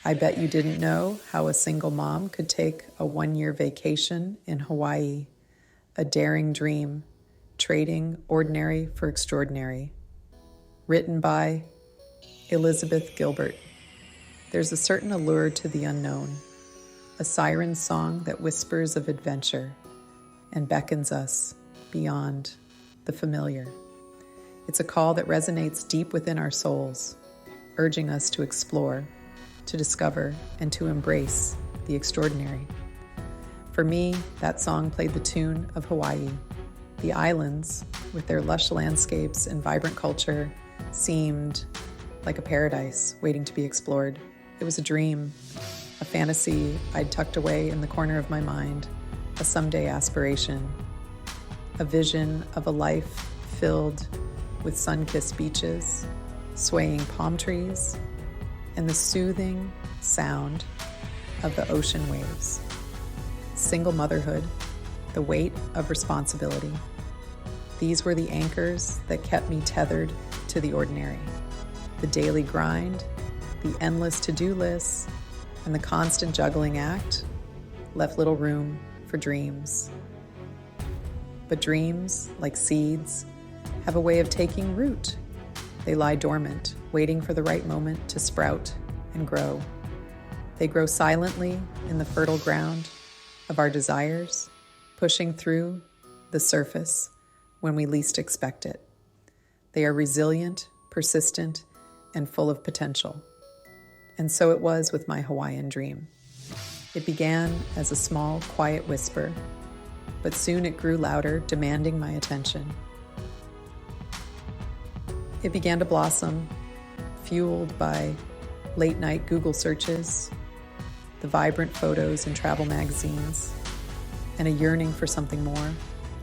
I bet you didn't know how a single mom could take a 1-year vacation in Hawaii, a daring dream, trading ordinary for extraordinary. Written by Elizabeth Gilbert. There's a certain allure to the unknown, a siren song that whispers of adventure and beckons us beyond the familiar. It's a call that resonates deep within our souls, urging us to explore, to discover, and to embrace the extraordinary. For me, that song played the tune of Hawaii. The islands, with their lush landscapes and vibrant culture, seemed like a paradise waiting to be explored. It was a dream, a fantasy I'd tucked away in the corner of my mind, a someday aspiration, a vision of a life filled with sun-kissed beaches, swaying palm trees, and the soothing sound of the ocean waves. Single motherhood, the weight of responsibility. These were the anchors that kept me tethered to the ordinary. The daily grind, the endless to-do lists, and the constant juggling act left little room for dreams. But dreams, like seeds, have a way of taking root. They lie dormant, waiting for the right moment to sprout and grow. They grow silently in the fertile ground of our desires, pushing through the surface when we least expect it. They are resilient, persistent, and full of potential. And so it was with my Hawaiian dream. It began as a small, quiet whisper, but soon it grew louder, demanding my attention. It began to blossom, fueled by late-night Google searches, the vibrant photos in travel magazines, and a yearning for something more.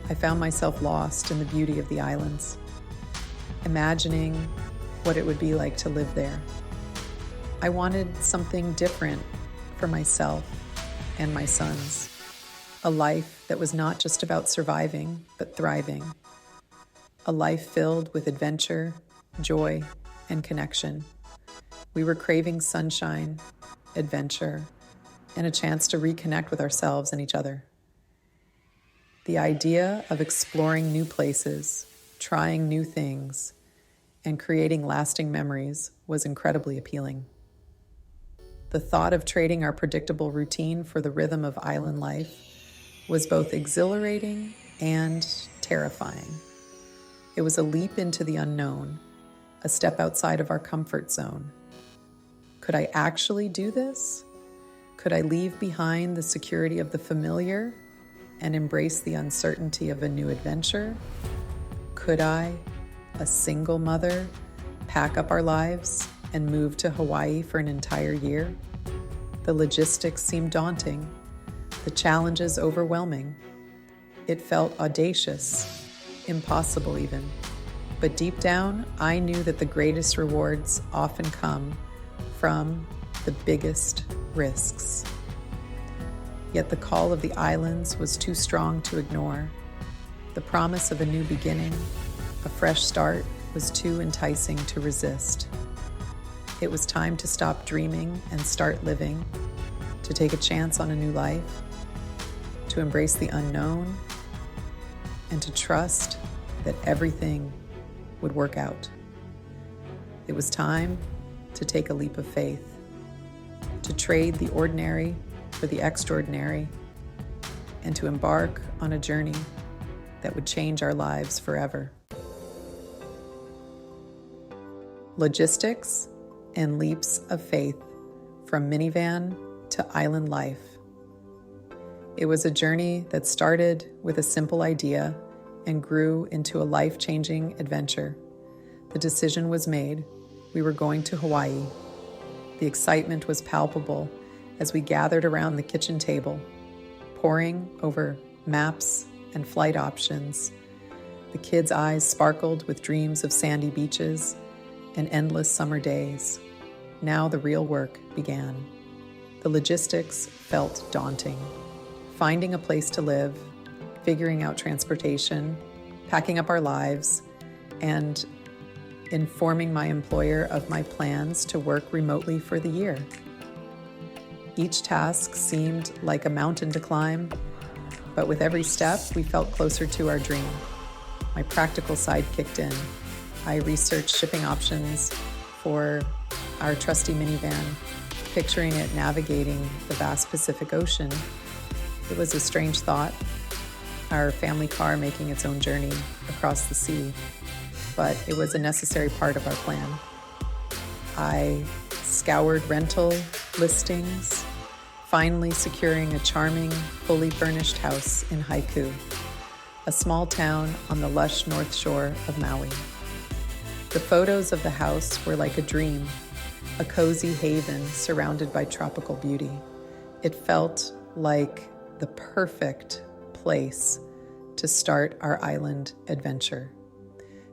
I found myself lost in the beauty of the islands, imagining what it would be like to live there. I wanted something different for myself and my sons, a life that was not just about surviving, but thriving, a life filled with adventure, joy, and connection. We were craving sunshine, adventure, and a chance to reconnect with ourselves and each other. The idea of exploring new places, trying new things, and creating lasting memories was incredibly appealing. The thought of trading our predictable routine for the rhythm of island life was both exhilarating and terrifying. It was a leap into the unknown, a step outside of our comfort zone. Could I actually do this? Could I leave behind the security of the familiar and embrace the uncertainty of a new adventure? Could I, a single mother, pack up our lives and move to Hawaii for an entire year? The logistics seemed daunting, the challenges overwhelming. It felt audacious, impossible even. But deep down, I knew that the greatest rewards often come from the biggest risks. Yet the call of the islands was too strong to ignore. The promise of a new beginning, a fresh start, was too enticing to resist. It was time to stop dreaming and start living, to take a chance on a new life, to embrace the unknown, and to trust that everything would work out. It was time to take a leap of faith, to trade the ordinary for the extraordinary, and to embark on a journey that would change our lives forever. Logistics and leaps of faith, from minivan to island life. It was a journey that started with a simple idea and grew into a life-changing adventure. The decision was made. We were going to Hawaii. The excitement was palpable as we gathered around the kitchen table, poring over maps and flight options. The kids' eyes sparkled with dreams of sandy beaches and endless summer days. Now the real work began. The logistics felt daunting. Finding a place to live, figuring out transportation, packing up our lives, and informing my employer of my plans to work remotely for the year. Each task seemed like a mountain to climb, but with every step, we felt closer to our dream. My practical side kicked in. I researched shipping options for our trusty minivan, picturing it navigating the vast Pacific Ocean. It was a strange thought, our family car making its own journey across the sea, but it was a necessary part of our plan. I scoured rental listings, finally securing a charming, fully furnished house in Haiku, a small town on the lush north shore of Maui. The photos of the house were like a dream, a cozy haven surrounded by tropical beauty. It felt like the perfect place to start our island adventure.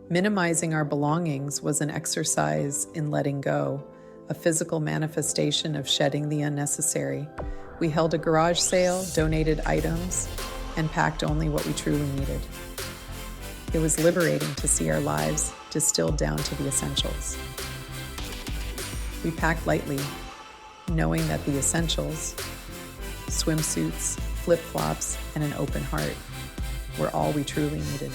Minimizing our belongings was an exercise in letting go, a physical manifestation of shedding the unnecessary. We held a garage sale, donated items, and packed only what we truly needed. It was liberating to see our lives distilled down to the essentials. We packed lightly, knowing that the essentials, swimsuits, flip-flops, and an open heart, were all we truly needed.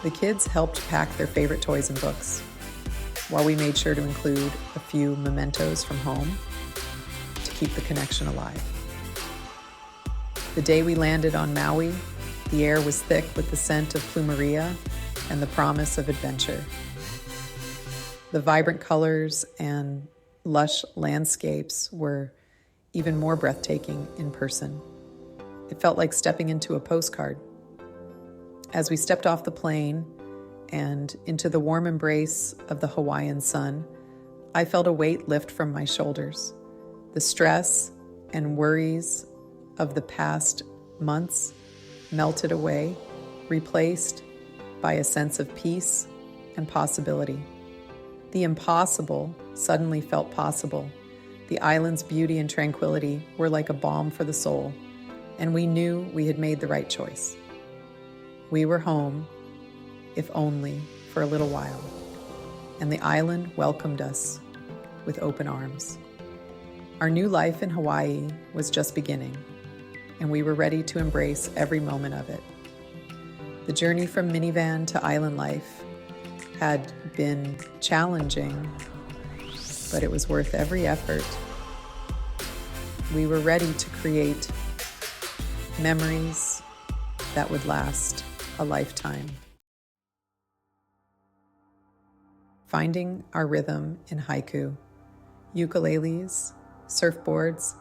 The kids helped pack their favorite toys and books, while we made sure to include a few mementos from home to keep the connection alive. The day we landed on Maui, the air was thick with the scent of plumeria and the promise of adventure. The vibrant colors and lush landscapes were even more breathtaking in person. It felt like stepping into a postcard. As we stepped off the plane and into the warm embrace of the Hawaiian sun, I felt a weight lift from my shoulders. The stress and worries of the past months melted away, replaced by a sense of peace and possibility. The impossible suddenly felt possible. The island's beauty and tranquility were like a balm for the soul, and we knew we had made the right choice. We were home, if only for a little while, and the island welcomed us with open arms. Our new life in Hawaii was just beginning, and we were ready to embrace every moment of it. The journey from minivan to island life had been challenging, but it was worth every effort. We were ready to create memories that would last a lifetime. Finding our rhythm in haiku, ukuleles, surfboards,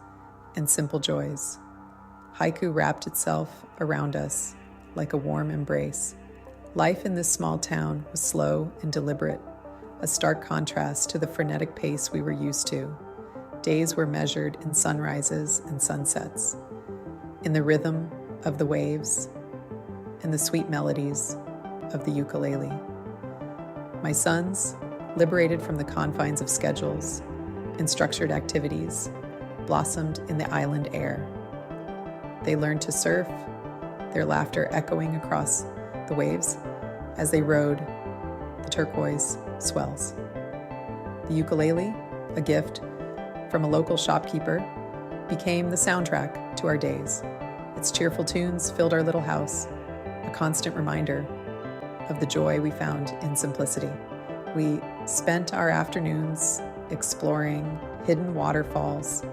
and simple joys. Haiku wrapped itself around us like a warm embrace. Life in this small town was slow and deliberate, a stark contrast to the frenetic pace we were used to. Days were measured in sunrises and sunsets, in the rhythm of the waves and the sweet melodies of the ukulele. My sons, liberated from the confines of schedules and structured activities, blossomed in the island air. They learned to surf, their laughter echoing across the waves as they rode the turquoise swells. The ukulele, a gift from a local shopkeeper, became the soundtrack to our days. Its cheerful tunes filled our little house, a constant reminder of the joy we found in simplicity. We spent our afternoons exploring hidden waterfalls,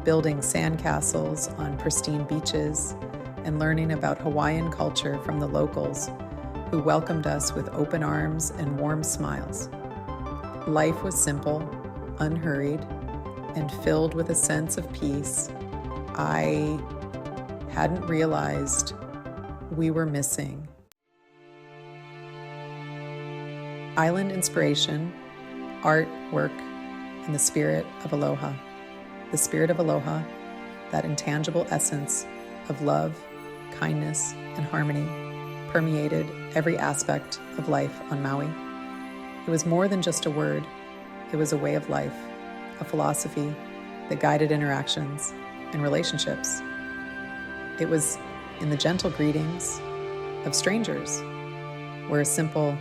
building sandcastles on pristine beaches, and learning about Hawaiian culture from the locals who welcomed us with open arms and warm smiles. Life was simple, unhurried, and filled with a sense of peace I hadn't realized we were missing. Island inspiration, art, work, and the spirit of aloha. The spirit of aloha, that intangible essence of love, kindness, and harmony, permeated every aspect of life on Maui. It was more than just a word. It was a way of life, a philosophy that guided interactions and relationships. It was in the gentle greetings of strangers, where a simple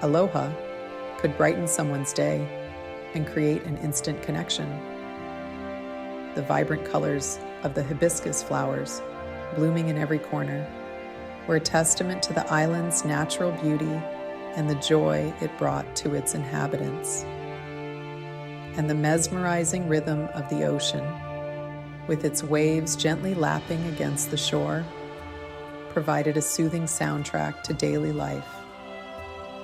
aloha could brighten someone's day and create an instant connection. the vibrant colors of the hibiscus flowers blooming in every corner were a testament to the island's natural beauty and the joy it brought to its inhabitants. And the mesmerizing rhythm of the ocean, with its waves gently lapping against the shore, provided a soothing soundtrack to daily life.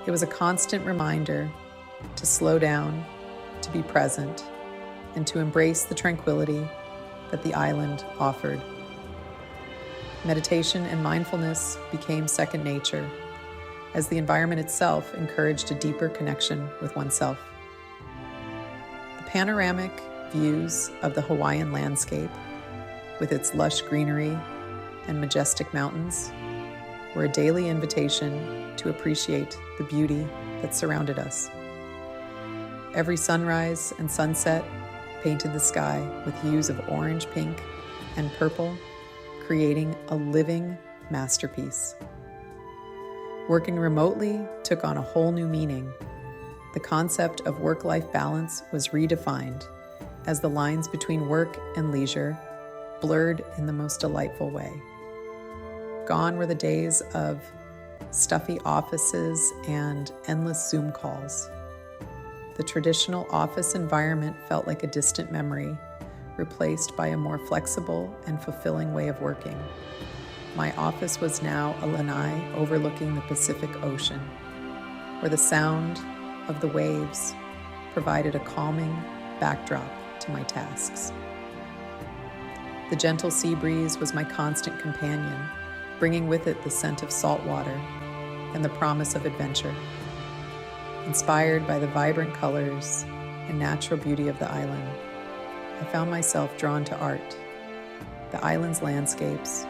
It was a constant reminder to slow down, to be present, and to embrace the tranquility that the island offered. Meditation and mindfulness became second nature, as the environment itself encouraged a deeper connection with oneself. The panoramic views of the Hawaiian landscape, with its lush greenery and majestic mountains, were a daily invitation to appreciate the beauty that surrounded us. Every sunrise and sunset painted the sky with hues of orange, pink, and purple, creating a living masterpiece. Working remotely took on a whole new meaning. The concept of work-life balance was redefined as the lines between work and leisure blurred in the most delightful way. Gone were the days of stuffy offices and endless Zoom calls. The traditional office environment felt like a distant memory, replaced by a more flexible and fulfilling way of working. My office was now a lanai overlooking the Pacific Ocean, where the sound of the waves provided a calming backdrop to my tasks. The gentle sea breeze was my constant companion, bringing with it the scent of salt water and the promise of adventure. Inspired by the vibrant colors and natural beauty of the island, I found myself drawn to art. The island's landscapes,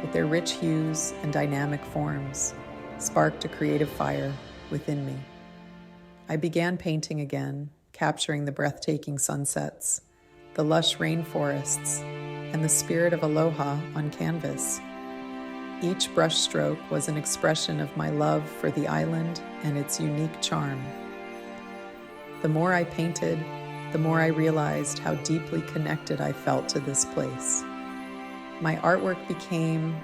with their rich hues and dynamic forms, sparked a creative fire within me. I began painting again, capturing the breathtaking sunsets, the lush rainforests, and the spirit of aloha on canvas. Each brushstroke was an expression of my love for the island and its unique charm. The more I painted, the more I realized how deeply connected I felt to this place. My artwork became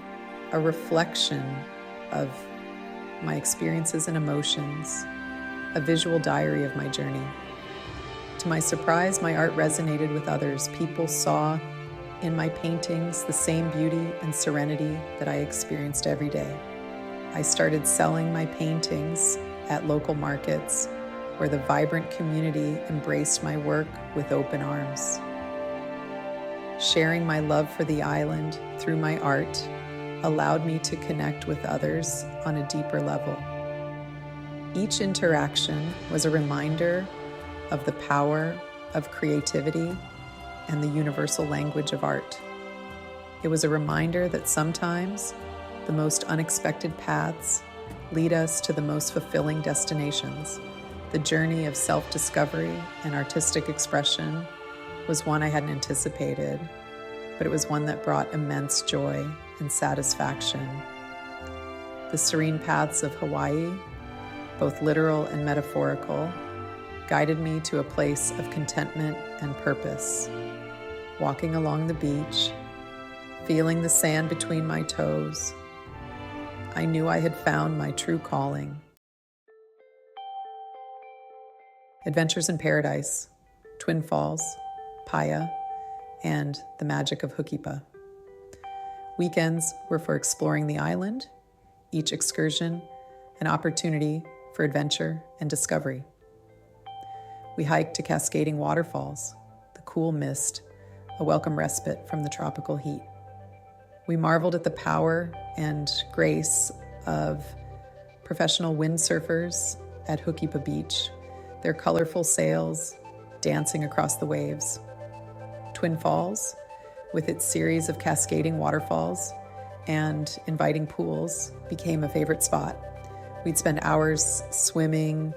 a reflection of my experiences and emotions, a visual diary of my journey. To my surprise, my art resonated with others. People saw in my paintings the same beauty and serenity that I experienced every day. I started selling my paintings at local markets, where the vibrant community embraced my work with open arms. Sharing my love for the island through my art allowed me to connect with others on a deeper level. Each interaction was a reminder of the power of creativity and the universal language of art. It was a reminder that sometimes the most unexpected paths lead us to the most fulfilling destinations. The journey of self-discovery and artistic expression was one I hadn't anticipated, but it was one that brought immense joy and satisfaction. The serene paths of Hawaii, both literal and metaphorical, guided me to a place of contentment and purpose. Walking along the beach, feeling the sand between my toes, I knew I had found my true calling. Adventures in Paradise, Twin Falls, Paia, and the magic of Hukipa. Weekends were for exploring the island, each excursion an opportunity for adventure and discovery. We hiked to cascading waterfalls, the cool mist, a welcome respite from the tropical heat. We marveled at the power and grace of professional windsurfers at Hukipa Beach, their colorful sails dancing across the waves. Twin Falls, with its series of cascading waterfalls and inviting pools, became a favorite spot. We'd spend hours swimming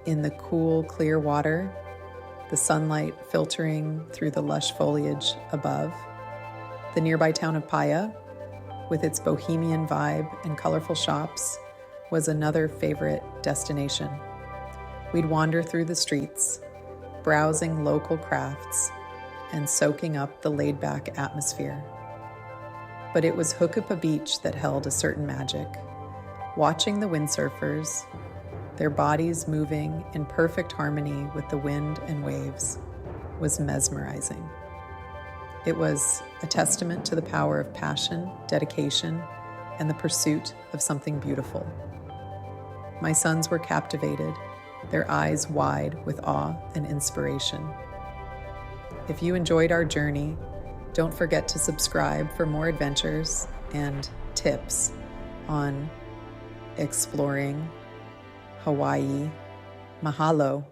in the cool, clear water, the sunlight filtering through the lush foliage above. The nearby town of Paia, with its bohemian vibe and colorful shops, was another favorite destination. We'd wander through the streets, browsing local crafts and soaking up the laid-back atmosphere. But it was Hookoopa Beach that held a certain magic. Watching the windsurfers, their bodies moving in perfect harmony with the wind and waves, was mesmerizing. It was a testament to the power of passion, dedication, and the pursuit of something beautiful. My sons were captivated, their eyes wide with awe and inspiration. If you enjoyed our journey, don't forget to subscribe for more adventures and tips on exploring Hawaii. Mahalo.